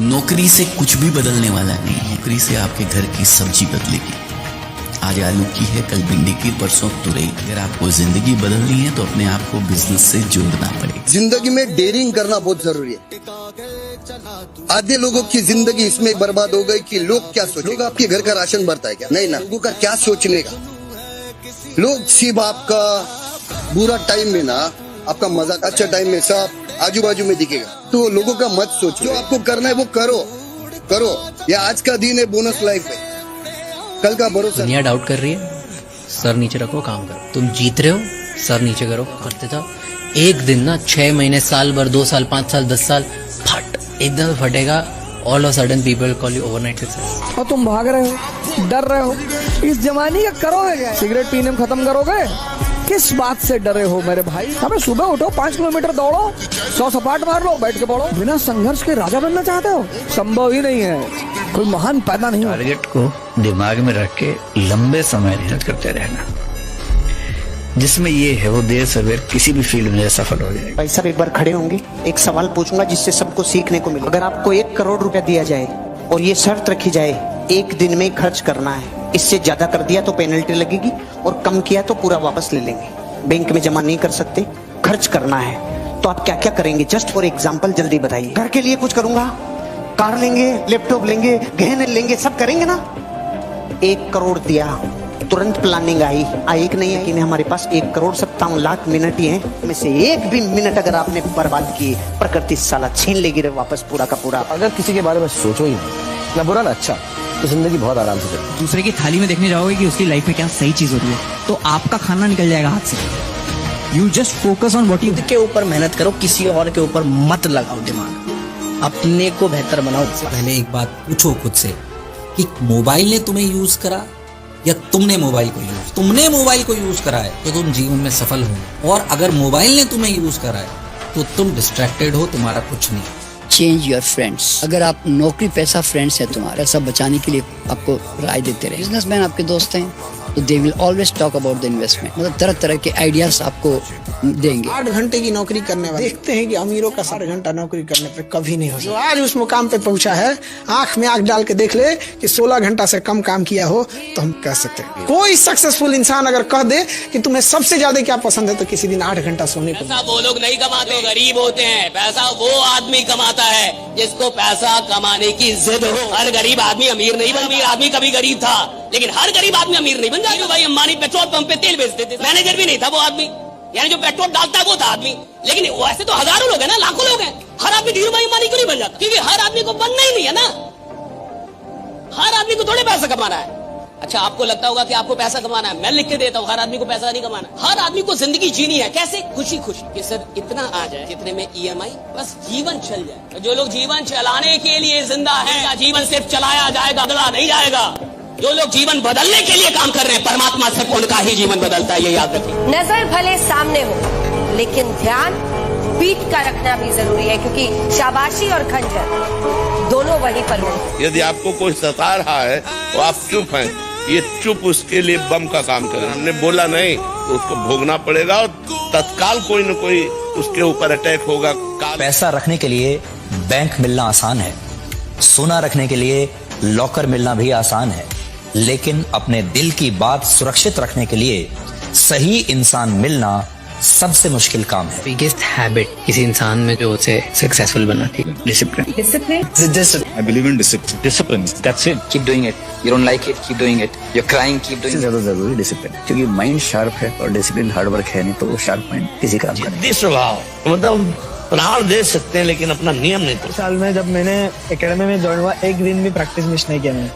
नौकरी से कुछ भी बदलने वाला नहीं है। नौकरी से आपके घर की सब्जी बदलेगी। आज आलू की है, कल भिंडी की, परसों तुरई। अगर आपको जिंदगी बदलनी है तो अपने आप को बिजनेस से जोड़ना पड़ेगा। जिंदगी में डेयरिंग करना बहुत जरूरी है। आधे लोगों की जिंदगी इसमें बर्बाद हो गई कि लोग क्या सोचेंगे। लोग आपके घर का राशन भरता है क्या? नहीं ना। लोगों का क्या सोचने का। लोग सिर्फ आपका बुरा टाइम में ना, आपका मजाक अच्छा टाइम में सब आजू बाजू में दिखेगा। तो लोगों का मत सोचो। जो आपको करना है वो करो। ये आज का दिन है, बोनस लाइफ है, कल का भरोसा। दुनिया डाउट कर रही है, सर नीचे रखो, काम करो। तुम जीत रहे हो, सर नीचे करो, करते जाओ। एक दिन ना 6 महीने, साल भर, 2 साल, 5 साल, 10 साल फट एकदम फटेगा। All of sudden people call you overnight success. और तुम भाग रहे हो, डर रहे हो। इस जमाने का करोगे क्या? सिगरेट पीने में खत्म करोगे? किस बात से डरे हो मेरे भाई? हमें सुबह उठो, 5 किलोमीटर दौड़ो, 100 सपाट मार लो, बैठ के पढ़ो। बिना संघर्ष के राजा बनना चाहते हो? संभव ही नहीं है। कोई महान पैदा नहीं हुआ। टारगेट को दिमाग में रख के लंबे समय मेहनत करते रहना, जिसमें ये है वो देर सवेर किसी भी फील्ड में सफल हो जाएगा। भाई साहब एक बार खड़े होंगे, एक सवाल पूछूंगा जिससे सबको सीखने को मिले। अगर आपको 1 करोड़ रुपया दिया जाए और ये शर्त रखी जाए 1 दिन में खर्च करना है, इससे ज्यादा कर दिया तो पेनल्टी लगेगी और कम किया तो पूरा वापस ले लेंगे, बैंक में जमा नहीं कर सकते, खर्च करना है, तो आप क्या क्या करेंगे? जस्ट फॉर एग्जाम्पल जल्दी बताइए। घर के लिए कुछ करूंगा, कार लेंगे, लैपटॉप लेंगे, गहने लेंगे, सब करेंगे ना। 1 करोड़ दिया, तुरंत प्लानिंग आई कि नहीं आई? हमारे पास 1,57,00,000 मिनट ही हैं, में से एक भी मिनट अगर आपने बर्बाद किए, प्रकृति साला छीन लेगी रे वापस पूरा का पूरा। अगर किसी के बारे में सोचो ही ना बुरा ना अच्छा, तो जिंदगी बहुत आराम से चलेगी। दूसरे की थाली में देखने जाओगे कि उसकी लाइफ में क्या सही चीज हो रही है, तो आपका खाना निकल जाएगा हाथ से। You just focus on what you. खुद के ऊपर मेहनत करो, किसी और के ऊपर मत लगाओ दिमाग, अपने को बेहतर बनाओ। पहले एक बात पूछो खुद से कि मोबाइल ने तुम्हें यूज करा या तुमने मोबाइल को यूज? तुमने मोबाइल को यूज करा है तो तुम जीवन में सफल हो, और अगर मोबाइल ने तुम्हें यूज करा है तो तुम डिस्ट्रैक्टेड हो, तुम्हारा कुछ नहीं। Change your friends. अगर आप नौकरी पैसा फ्रेंड्स है तुम्हारा, सब बचाने के लिए आपको राय देते रहे। बिजनेसमैन आपके दोस्त हैं तो they will always talk about the investment, मतलब तरह तरह के आइडियाज आपको देंगे। 8 घंटे की नौकरी करने वाले देखते हैं कि अमीरों का 8 घंटा नौकरी करने पे कभी नहीं हो सकता। जो आज उस मुकाम पे पहुंचा है, आंख में आंख डाल के देख ले कि 16 घंटा से कम काम किया हो तो हम कह सकते हैं। कोई सक्सेसफुल इंसान अगर कह दे कि तुम्हें सबसे ज्यादा क्या पसंद है, तो किसी दिन 8 घंटा सोने को। पैसा वो लोग नहीं कमाते, गरीब होते हैं। पैसा वो आदमी कमाता है जिसको पैसा कमाने की जिद हो। हर गरीब आदमी अमीर नहीं बन। अमीर आदमी कभी गरीब था, लेकिन हर गरीब आदमी अमीर नहीं बन जाएगा। भाई अंबानी पेट्रोल पंप पे तेल बेचते थे, मैनेजर भी नहीं था वो आदमी, यानी जो पेट्रोल डालता है वो था आदमी। लेकिन वैसे तो हजारों लोग हैं ना, लाखों लोग हैं। हर आदमी धीरू भाई अंबानी क्यों नहीं बन जाता? क्योंकि हर आदमी को बनना ही नहीं है ना। हर आदमी को थोड़े पैसा कमाना है। अच्छा, आपको लगता होगा कि आपको पैसा कमाना है, मैं लिख के देता हूँ, हर आदमी को पैसा नहीं कमाना। हर आदमी को जिंदगी जीनी है। कैसे? खुशी खुशी, कि सर इतना आ जाए जितने में EMI, बस जीवन चल जाए। जो लोग जीवन चलाने के लिए जिंदा है, उनका जीवन सिर्फ चलाया जाएगा, बदला नहीं जाएगा। जो लोग जीवन बदलने के लिए काम कर रहे हैं, परमात्मा सिर्फ उनका ही जीवन बदलता है, ये याद रखिए। नजर भले सामने हो, लेकिन ध्यान पीठ का रखना भी जरूरी है, क्योंकि शाबाशी और खंजर दोनों वहीं पर होंगे। यदि आपको कोई सता रहा है तो आप चुप हैं, ये चुप उसके लिए बम का काम करे। हमने बोला नहीं तो उसको भोगना पड़ेगा, और तत्काल कोई न कोई उसके ऊपर अटैक होगा। पैसा रखने के लिए बैंक मिलना आसान है, सोना रखने के लिए लॉकर मिलना भी आसान है, लेकिन अपने दिल की बात सुरक्षित रखने के लिए सही इंसान मिलना सबसे मुश्किल काम है। बिगेस्ट हैबिट किसी इंसान में जो उसे सक्सेसफुल बनाती है, discipline. I believe in discipline. Discipline. That's it. Keep doing it. You don't like it, keep doing it. You're crying, keep doing it. ज्यादा जरूरी डिसिप्लिन, क्योंकि माइंड शार्प है और डिसिप्लिन हार्ड वर्क है नहीं, तो वो शार्प माइंड किसी काम का नहीं। स्वभाव, मतलब प्राण दे सकते हैं लेकिन अपना नियम नहीं। साल में जब मैंने एकेडमी में ज्वाइन हुआ, एक दिन भी प्रैक्टिस मिस नहीं किया मैंने।